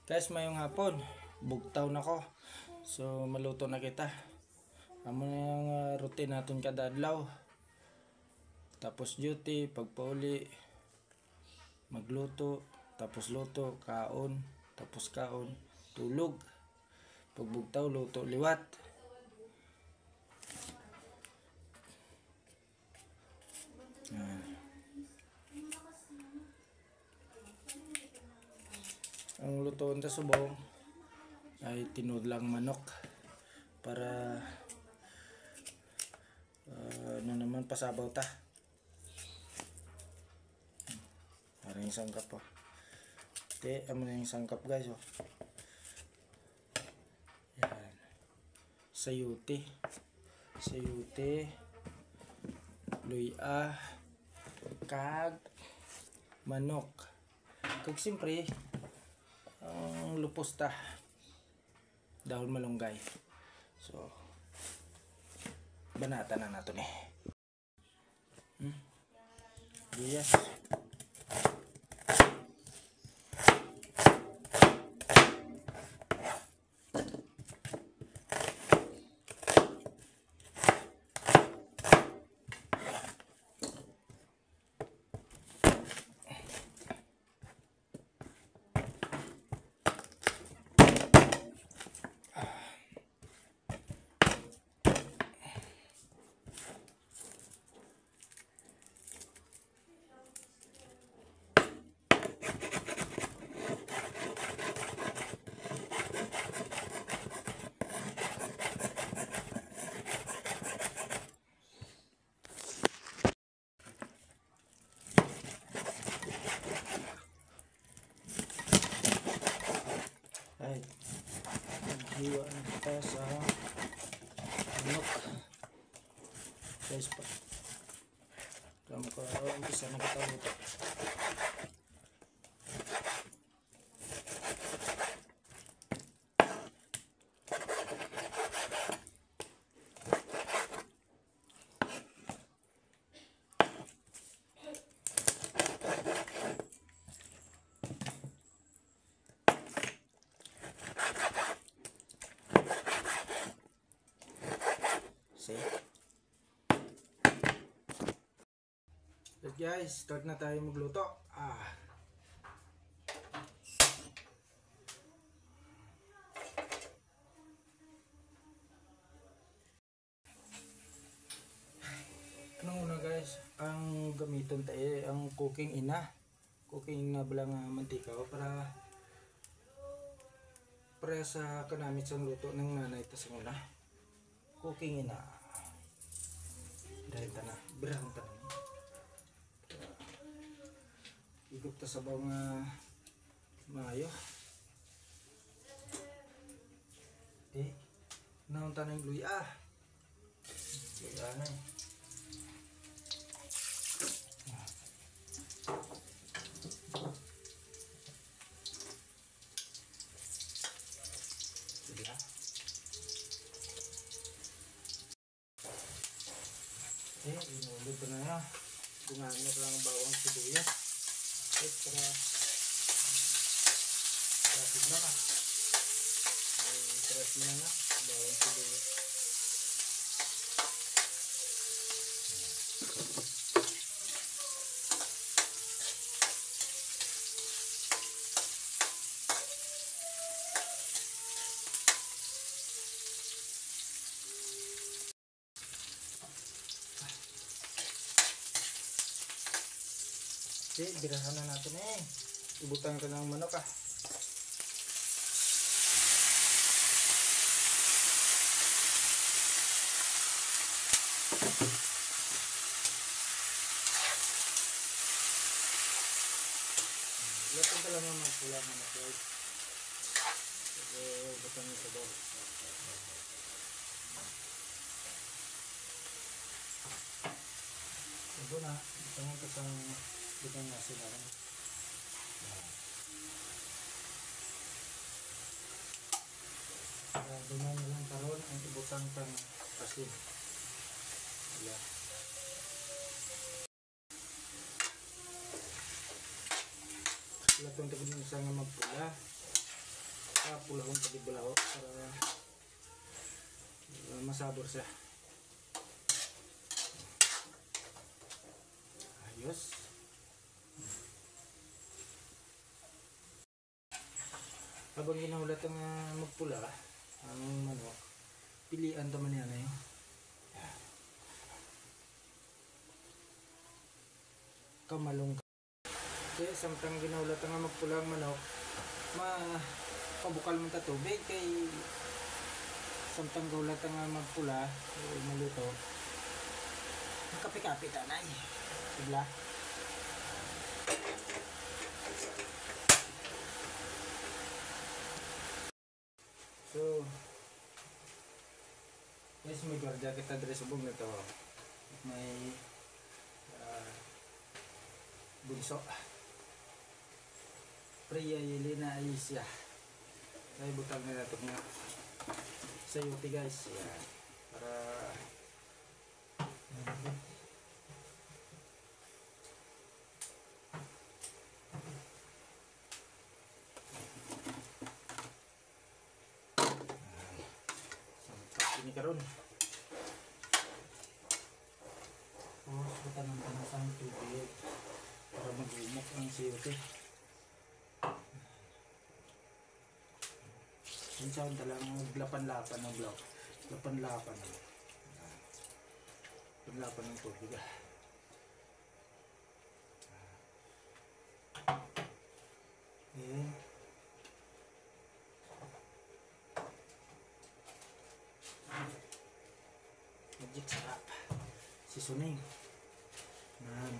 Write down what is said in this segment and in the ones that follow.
Guys, mayong hapon. Bugtaw na ko. So, maluto na kita. Amo na yung routine natin kada adlaw. Tapos duty, pagpauli, magluto, tapos luto, kaon, tapos kaon, tulog. Pagbugtaw, luto, liwat. Ang lutoon sa subong ay tinudlang manok para ano naman pasabaw ta. Para yung sangkap po. Okay, amo na yung sangkap guys oh. Yan. Sayuti. Luya, kag manok. Kag siyempre ang luposta, dahon malunggay. So banata na nato ni. Yes. Ay, hiwa na kita sa manok. Guys pa. Kamu ko umpisa na kita luto. But guys, start na tayo magluto. Ano una guys, ang gamiton tayo ang cooking ina bilang mantika para sa kanamit sa luto ng nanay ta sa una. Cooking ina. Dahil ta na, birang ta na. Igop ta sa bawang maayo. Okay. Naon ta ng luya. Luya na eh. Inulog ko na yan. Gumamit lang ang bawang sibuyas. Para rapid na ka. Press na na. Bawang sibuyas. Okay, birahan na natin eh. Ibutan ko ng manok Lahat ka lang yung magpula na guys. So, ibutan nyo sa bawang. Ito na, ibutan nyo ko sa butang nasi lang. Duman lang karon ang ibutang kang asin. Yeah. Latong tabi ng isang magpula. pulahon pati bulaho para masabor siya. Ayos. Habang ginahulat ang magpula ang manok, pilian naman yan eh. Kamalong. Kaya samtang ginahulat ang magpula ang manok, pabukal mo ta tubig kay samtang gulat ang magpula maluto kapi-kapi tanay sibla. So guys, may gwardiya kita dre subong na to, may bunso Priya Yelena Aisya. Ay butang na natin nga sayuti guys. Yan. Para ini karon. Butang ng panasang tubig para mag-umok ang sayuti. Minsan talang lapan-lapan ng block. Lapan-lapan ng tubig. Magic sarap. Seasoning. Nan.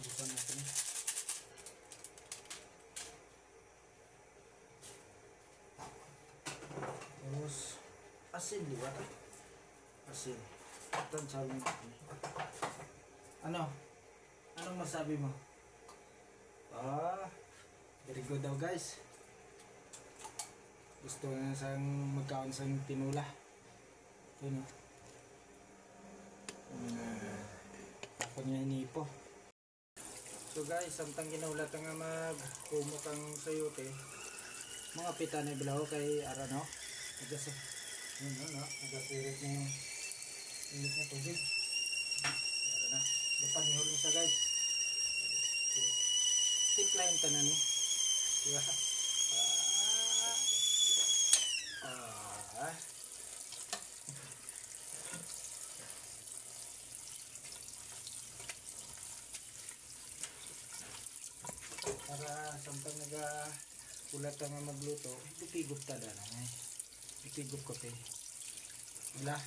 Bukan natin. Terus asin di ba? Asin. Ito ang sabi mo. Ano? Anong masabi mo? Very good daw guys. Gusto na sang magkaon sang tinula. Yun o. Ako niya inipo. So guys, samtang ginaulat nga magkumot ang sayote, mga pita na bilaw kay Arano. Nagasa, yun no, nagasirit na yung init na tubig. Arana, napanihulong siya guys. Timplahin ta na ni. Diba? Para samtang ulat nga magluto, ipigop ta na lang. Ipigop ko te. Wala.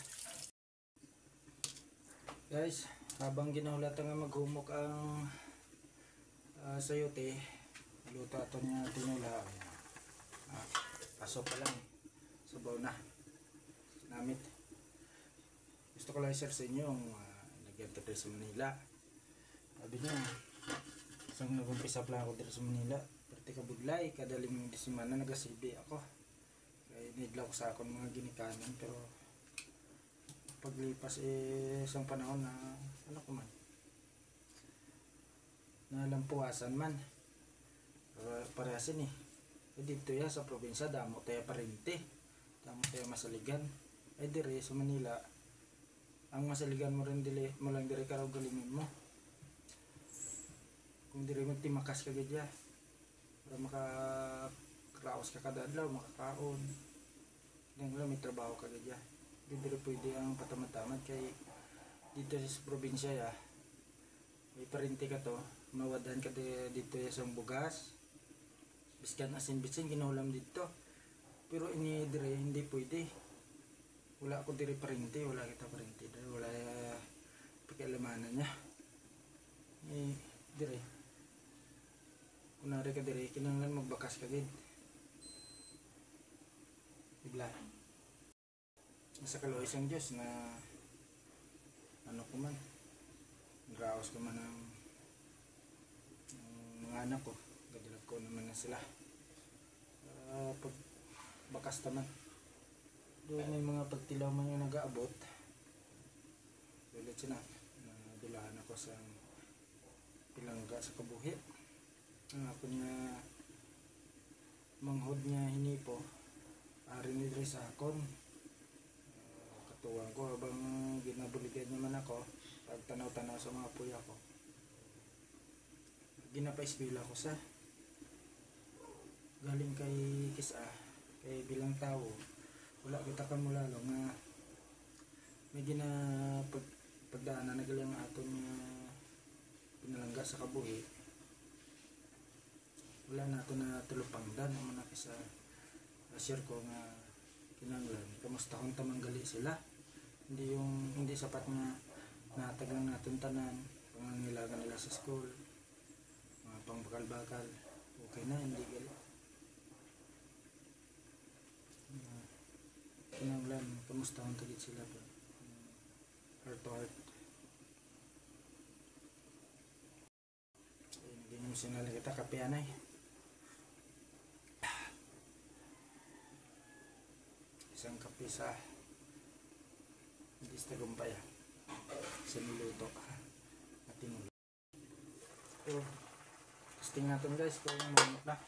Guys, habang ginaulat nga maghumok ang sayote, luto ato niya tinula. Paso pa lang. Sabaw na. Namit. Gusto ko lang i-share sa inyo yung lagyan ito sa Manila. Sabi niya, isang nag-umpisa pa lang ako dito sa Manila. Pati kabudlay, kada 5 semana nag-asibi ako. Kaya nidlaw ko sa akong mga ginikanan. Pero paglipas isang panahon na ano ko man, nalampuasan man. Parasin eh. Dito ya sa probinsya, damo tayo parinti. Damo tayo masaligan. Ay dire sa Manila, ang masaligan mo rin dili, mo lang dire karaw galingon mo. Kung dire mo timakas ka gadya para makaraos ka kada adlaw, makakaon. Dahil lang may trabaho ka gadya. Di dire pwede ang patamad-tamad kay dito sa probinsya ya. May parinti ka to, mawadhan ka dito ya sa bugas. Biskan asin-bisin ginulam dito. Pero ini dire hindi pwede. Wala ako dire parinti, wala kita parinti. Wala pakialamanan niya. Dire. Kunwari ka dire, kinanglan magbakas ka din. Bigla. Nasa kaloy isang Diyos na ano ko man. Naraos ko man ang mga anak ko. Gadilag ko naman na sila. Pag bakas naman. Doon may mga pagtilaw man yung nag-aabot. Ulit siya na. Dulahan ako sa pilangga sa kabuhi. Ang ako niya po rinidre sa akon. Katuwang ko habang ginabuligan niya man ako pag tanaw-tanaw sa mga puya ko. Ginapaisbila ko sa galing kay Kisa kay bilang tao wala kita ka mulalo nga may pagdaanan na galing aton nga pinalangga sa kabuhi. Wala na ito na tulupangdan naman na sa share ko nga kinanglan kamusta kung tamanggali sila, hindi sapat nga natagang natin tanan pangangilagan nila sa school, mga pangbakal-bakal, okay na, hindi gali kinanglan kamusta kung tagit sila po, heart to heart. Naging emosyonal kita kapianay. Isang kape sa hindi sa tagumpay sa niluto natin ulit. So testing natin guys kung mamot na.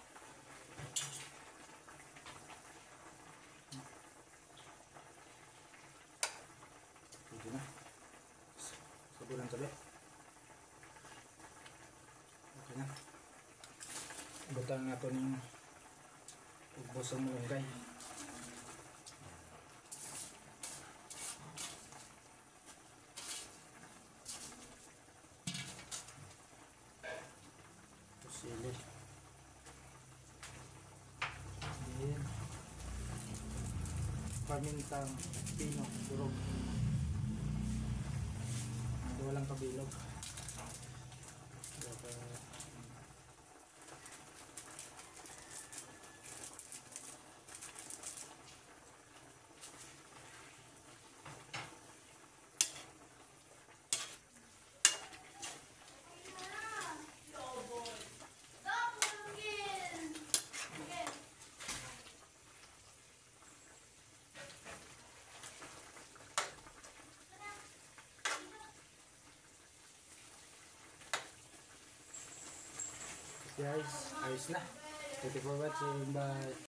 Pwede na sabunan tabi, okay na. Butang nga ito ng ubos ang malunggay. Sili. Then, pamintang pino, durog. Walang kabilog. Guys, ayos na. Thank you for watching. Bye.